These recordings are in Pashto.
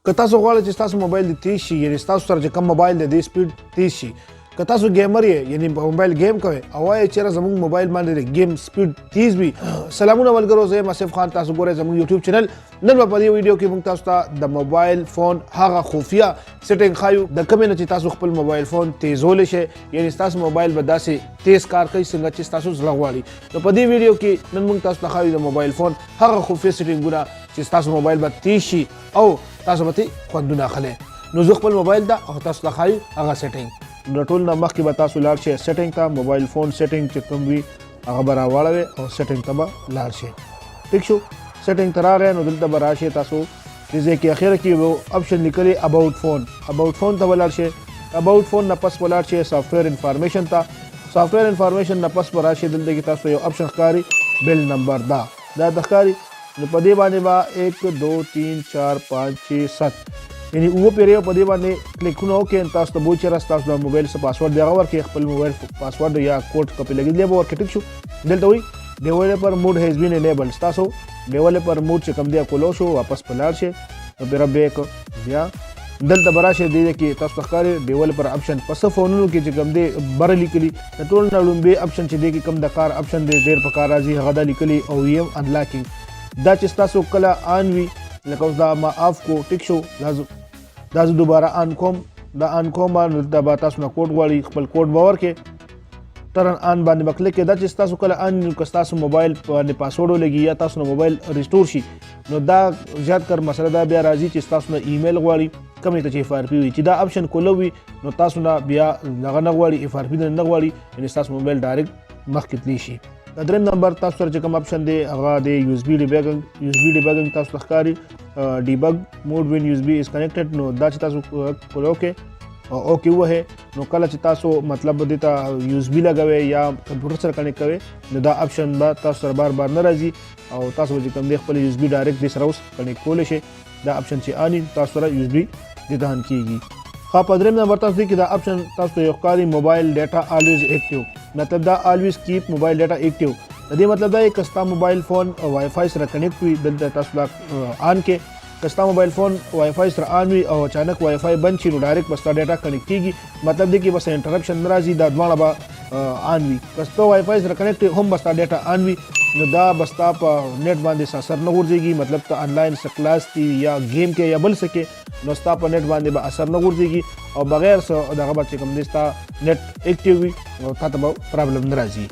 که تاسو غواړئ چې تاسو موبایل دې تیز شي یعنی تاسو سره چې کوم موبایل دی د سپیډ تیز شي که تاسو ګیمر یې یعنی موبایل گیم کوئ او وایئ چېرې زموږ موبایل باندې گیم سپیډ تیز وي سلامونه ملګرو زه یم آصف خان تاسو ګورئ زموږ یوټیوب چینل نن به په دې ویډیو کې موږ تاسو ته د موبایل فون هغه خفیه سیټینګ ښایو د کومې نه چې تاسو خپل موبایل فون تیزولی شئ یعنی ستاسو موبایل به داسې تیز کار کوي څنګه چې ستاسو زړه غواړي نو په دې ویډیو کې نن موږ تاسو ته ښایو د موبایل فون هغه خفیه سیټینګونه چې ستاسو موبایل به تیز شي او تاسو به ترې خوندونه اخلئ نو زه خپل موبایل ته او تاسو ته ښایو هغه سیټینګ د ټول نه مخکې به تاسو لاړ شئ سیټینګ ته موبایل فون سیټینګ چې کوم وي هغه به راواړوئ او سیټینګ ته به لاړ شئ ټیک شو سیټینګ ته راغی نو دلته به راشئ تاسو دې ځای کې اخره کې به اپشن لیکلی اباؤټ فون اباؤټ فون ته به لاړ شئ اباؤټ فون نه پس به لاړ شئ سافټویر انفارمیشن ته سافټویر انفارمیشن نه پس به راشئ دلته کې تاسو یو اپشن ښکاري بل نمبر دا د ښکاري نو په دې باندې به 1 2 3 4 5 6 7 یعنی اوه پیرې په دې باندې کلیکونه وکړئ تاسو ته به چېرې ستاسو د موبایل څه پاسورډ دی هغه ورکړئ خپل موبایل پاسورډ یا کوډ کپي لګېدلی به ورکړئ ټیک شو دلته وایي ډیولپر موډ هیز بین انیبل ستاسو ډیولپر موډ چې کوم دی کولو شو واپس په لاړ شئ نو بیا بیک بیا دلته به راشئ دې کې تاسو ته ښکاري ډیولپر اپشن په څه فونونو کې چې کوم دی بره لیکلي د ټول نه لومبې اپشن چې دی کې کوم د کار اپشن دی ډېر په کار راځي هغه دا لیکلي OEM Unlocking دا چې ستاسو کله آن وي لکه اوس دا ما آف کو ټیک شو دا زه دوباره آن کوم دا آن کوم دا به تاسو نه کوډ غواړي خپل کوډ به ورکړئ ټرن آن باندې به کلیک کړئ دا چې ستاسو کله آن که ستاسو موبایل باندې پاسورډ ولګي یا تاسو نه موبایل ریسټور شي نو دا زیات کر مسله دا بیا راځي چې ستاسو نه ایمیل غواړي کومې ته چې FRP وي چې دا اپشن کولو وي نو تاسو نه بیا دغه نه غواړي FRP نه غواړي یعنې ستاسو موبایل ډایرکټ مخکې تللی شي د درېم نمبر تاسو سره چې کوم اپشن دی هغه دی USB ډیبګینګ تاسو ته ښکاري ډیبګ موډ وین USB از کنیکټډ نو دا چې تاسو کولو کې اوکې ووهئ نو کله چې تاسو مطلب دې ته USB لګوئ یا کمپیوټر سره کنیکټ کوئ نو دا اپشن به تاسو سره بار بار نه راځي او تاسو به چې کوم دی خپل USB ډایرکټ دې سره اوس کنیکټ کولی شئ دا اپشن چې آني تاسو سره USB دې ته آن کېږي ښه په درېم نمبر تاسو دی کې دا اپشن تاسو ته یو ښکاري موبایل ډیټا آلویز ایکټیو مطلب دا آلویز کیپ موبایل ډیټا ایکټیو د دې مطلب دا دی که ستا موبایل فون وای فای سره کنیکټ وي دلته تاسو دا آن کې که ستا موبایل فون وای فای سره آن وي او اچانک وای فای بند شي نو ډایرکټ به ستا ډیټا کنیکټ کېږي مطلب دی کې بس انټرپشن نه راځي دا دواړه به آن وي که ستا وای فای سره کنیکټ هم به ستا ډیټا آن وي نو دا به ستا په نیټ باندې اثر نه غورځېږي مطلب ته آنلاین څه کلاس دي یا گیم کې یا بل څه کې نو ستا په نیټ باندې به اثر نه غورځېږي او بغیر څه دغه به چې کوم دی ستا نیټ ایکټیو وي او تا ته به پرابلم نه راځي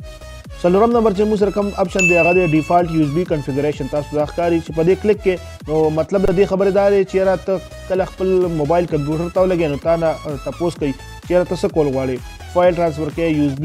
څلورم نمبر چې موږ سره کوم اپشن دی هغه دی ډیفالټ USB کنفیګریشن تاسو دا ښکاري چې په دې کلیک کې نو مطلب د دې خبرې دا دی چې یاره ته کله خپل موبایل کمپیوټر ته ولګې نو تا نه تپوس کوي چې یاره ته څه کول غواړې فایل ټرانسفر کې USB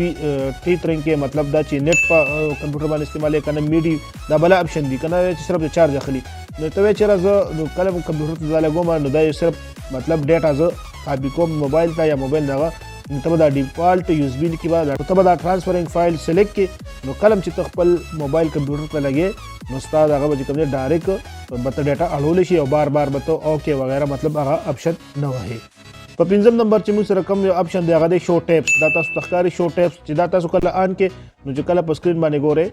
ټیترنګ کې مطلب دا چې نیټ په کمپیوټر باندې استعمالوي که نه میډي دا بله اپشن دی که نه چې صرف د چارج اخلي نو ته وایې چېرې زه کله کمپیوټر ته دا لګوم نو دا یو صرف مطلب ډیټا زه کاپي کوم موبایل ته یا موبایل دغه نو ته به دا ډیفالټ USB لیکي به ته به دا ټرانسفرینګ فایل سلیکټ کړي نو کله چې ته خپل موبایل کمپیوټر ته لګې نو ستا دغه به چې کوم دی ډایرکټ به ته ډیټا اړولی شي او بار بار به ته اوکې وغیره مطلب هغه اپشن نه وهې په پنځم نمبر چې موږ سره کوم یو اپشن دی هغه دی شو ټیپس دا تاسو ته ښکاري شو ټیپس چې دا تاسو کله آن کې نو چې کله په سکرین باندې ګورئ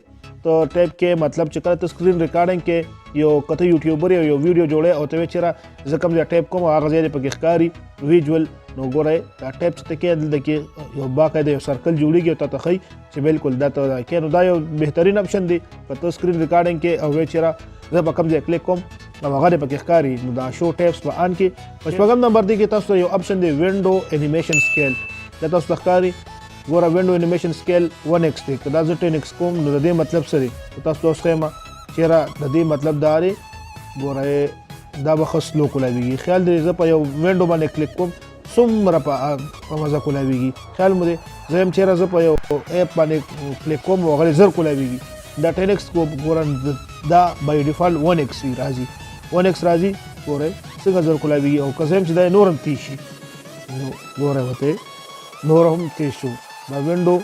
ته ټیپ کې مطلب چې کله ته سکرین ریکارډینګ کې یو کته یوټیوبر یو ویډیو جوړی او ته وایې چېرې زه کوم ځای ټیپ کوم هغه ځای دې پکې ښکاري ویجول نو ګورئ دا ټیپ چې ته کې دلته کې یو باقاعده یو سرکل جوړېږي او تا ته ښایي چې بالکل دا ته کې نو دا یو بهترین اپشن دی که ته سکرین ریکارډینګ کې او وایې چېرې زه په کوم ځای کلیک کوم او هغه دې پکې ښکاري نو دا شو ټیپس به آن کې په شپږم نمبر دی کې تاسو ته یو اپشن دی وینډو انیمیشن سکیل دا تاسو ته ښکاري ګوره وینډو انیمیشن سکیل 1x دی که دا زه 10x کوم نو د دې مطلب څه دی تاسو ته اوس ښیم چېرې د دې مطلب دا دی ګوره دا به ښه سلو کولاویږي خیال دی زه په یو وینډو باندې کلیک کوم څومره په مزه کولاویږي خیال مو دی زه یم چېرې زه په یو ایپ باندې کلیک کوم او هغه زر کولاویږي دا 10x کو ګوره دا بای ډیفالټ 1x وي راځي 1x راځي ګورئ څنګه زر کولاویږي او که زه یم چې دا نور هم تیز شي نو ګورئ ورته نور هم تیز شو دا وینډو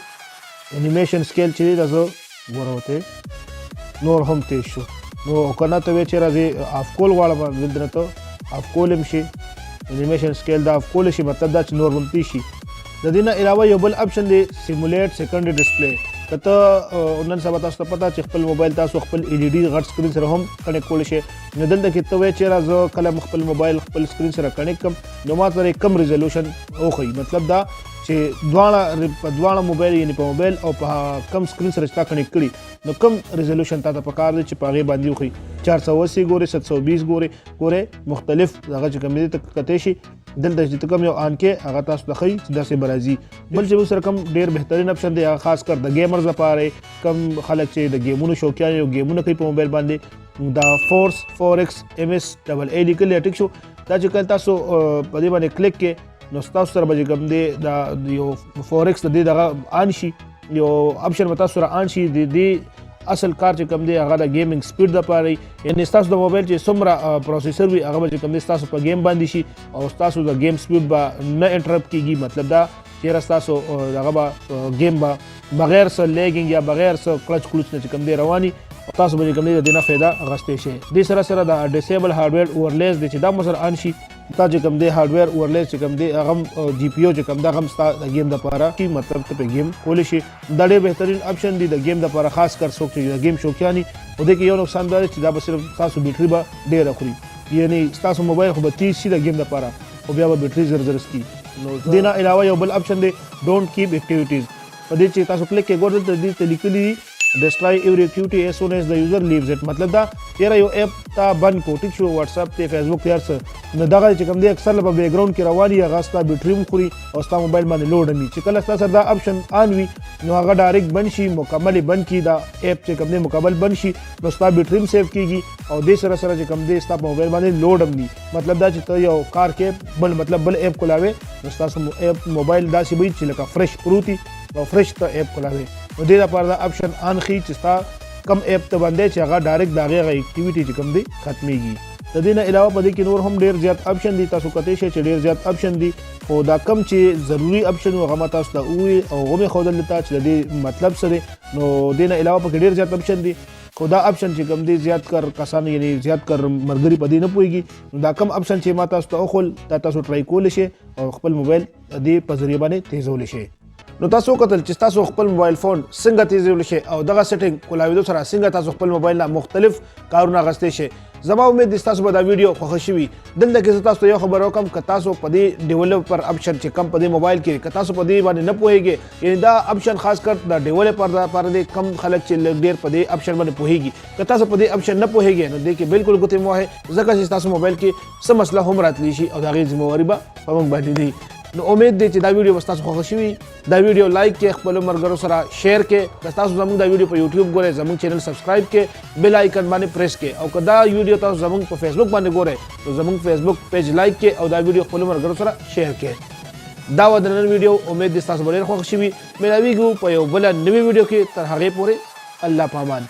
انیمیشن سکیل چې دی دا زه ګوره ورته نور هم تیز شو نو که نه ته وایې چېرې زه آف کول غواړم دلته نه ته آف کول هم شي انیمیشن سکیل دا آف کولی شي مطلب دا چې نور هم تیز شي د دې نه علاوه یو بل اپشن دی سیمولیټ سیکنډري ډسپلی کته نن سبا تاسو ته پته چې خپل موبایل تاسو خپل LED غټ سکرین سره هم کنیکټ کولی شئ. نو دلته کې ته وایې چېرې زه کله خپل موبایل خپل سکرین سره کنیکټ کړم نو ما سره کم ریزولوشن وښیي. مطلب دا چې دواړه موبایل یعنی په موبایل او په کم سکرین سره چې تا کنیکټ کړي نو کم ریزولوشن تا ته پکار دی چې په هغې باندې وښیي. 480 ګورې 720 ګورې مختلف هغه چې کوم دی ته کتی شي. دلته چې ته کوم یو آن کې هغه تاسو ته ښیي چې داسې به راځي. بل چې موږ سره کوم ډېر بهترین اپشن دی هغه خاص کر د گیمرز لپاره کم خلک چې د گیمونو شوقیان یو گیمونه کوي په موبایل باندې دا فورس 4x MS لیکلی ټیک شو. دا چې کله تاسو په دې باندې کلیک کې نو ستاسو سره به چې کوم دی دا یو 4x د دې دغه آن شي یو اپشن به تاسو سره آن شي. د دې اصل کار چې کوم دی هغه د گیمینګ سپیډ دپاره یعنی ستاسو د موبایل چې څومره پروسیسر وي هغه به چې کوم دی ستاسو په گیم باندې شي او ستاسو د گیم سپیډ به نه انټرپټ کیږي. مطلب دا چېرې ستاسو دغه به گیم به بغیر څه لیګینګ یا بغیر څه کلچ کلوچ نه چې کوم دی رواني تاسو به چې کوم دی د دې نه فایده اخیستی شئ. دې سره سره د ډیسیبل هارډویر اوورلیز دی چې دا مو سره آن شي تا چې کوم دی هارډویر اوورلیز چې کوم دی هغه هم GPU چې کوم دا هم ستا د گیم دپاره مطلب ته په گیم کولی شي. دا ډېر بهترین اپشن دی د گیم دپاره خاص کر څوک چې د گیم شوقیان وي. خو دې کې یو نقصان دا دی چې دا به صرف ستاسو بیټري به ډېره خوري یعنی ستاسو موبایل خو به تیز شي د گیم دپاره خو بیا به بیټري زر زر سکي. نو دې نه علاوه یو بل اپشن دی ډونټ کیپ اکټیویټیز. په دې چې تاسو کلیک کې ګورئ ته دې ته لیکلي دي destroy every activity as soon as the user leaves it. مطلب دا چېرې یو اپ تا بند کو ټیک شو واتساپ ته فیسبوک ته هر څه نو دغه چې کوم دی اکثر په بیک ګراوند کې روان وي هغه ستا بیټري هم خوري او ستا موبایل باندې لوډ هم وي. چې کله ستا سره دا اپشن آن وي نو هغه ډایرکټ بند شي مکمل بند کړي دا اپ چې کوم دی مکمل بند شي نو ستا بیټري هم سیف کېږي او دې سره سره چې کوم دی ستا په موبایل باندې لوډ هم وي. مطلب دا چې ته یو کار کې بل اپ کولاوې نو ستاسو اپ موبایل داسې وي چې لکه فرش پروت وي او فرش ته اپ کولاوې. نو دې لپاره دا اپشن آن ښیي چې ستا کم اپ ته باندې چې هغه ډایرکټ د هغې هغه اکټیویټي چې کوم دی ختمیږي. د دې نه علاوه په دې کې نور هم ډېر زیات اپشن دي. تاسو کتی شئ چې ډېر زیات اپشن دي خو دا کم چې ضروري اپشن و هغه ما تاسو ته ووایي او هغه مې ښودل درته چې د دې مطلب څه دی. نو دې نه علاوه پکې ډېر زیات اپشن دي خو دا اپشن چې کوم دی زیات کر کسان یعنی زیات کر ملګري په دې نه پوهېږي. نو دا کم اپشن چې ما تاسو ته وښول دا تاسو ټرای کولی شئ او خپل موبایل دې په ذریعه باندې تیزولی شئ. نو تاسو وکتل چې تاسو خپل موبایل فون څنګه تیزولی شئ او دغه سیټینګ کولاوېدو سره څنګه تاسو خپل موبایل نه مختلف کارونه اخیستی شئ. زما امید دی تاسو به دا ویډیو خوښه شوي. دلته کې زه تاسو ته یو خبر وکړم که تاسو په دې ډیولپر اپشن چې کم په دې موبایل کې که تاسو په دې باندې نه پوهېږئ یعنې دا اپشن خاص کر د ډیولپر لپاره دی کم خلک چې لږ ډېر په دې اپشن باندې پوهېږي. که تاسو په دې اپشن نه پوهېږئ نو دې کې بالکل ګوتې مه وهئ ځکه چې ستاسو موبایل کې څه مسله هم راتلی شي او د هغې ذمهواري به په موږ باندې دی. نو امید دی چې دا ویډیو به ستاسو خوښه شوي. دا ویډیو لایک کړئ خپلو ملګرو سره شیر کړئ. که تاسو زموږ دا ویډیو په یوټیوب ګورئ زموږ چینل سبسکرایب کړئ بیل آیکن باندې پریس کړئ او که دا ویډیو تاسو زموږ په فیسبوک باندې ګورئ نو زموږ فیسبوک پیج لایک کړئ او دا ویډیو خپلو ملګرو سره شیر کړئ. دا و د نن ویډیو امید دی ستاسو به ډېر خوښ شوي. ملاویږو په یو بله نوې ویډیو کې تر هغې پورې الله پامان.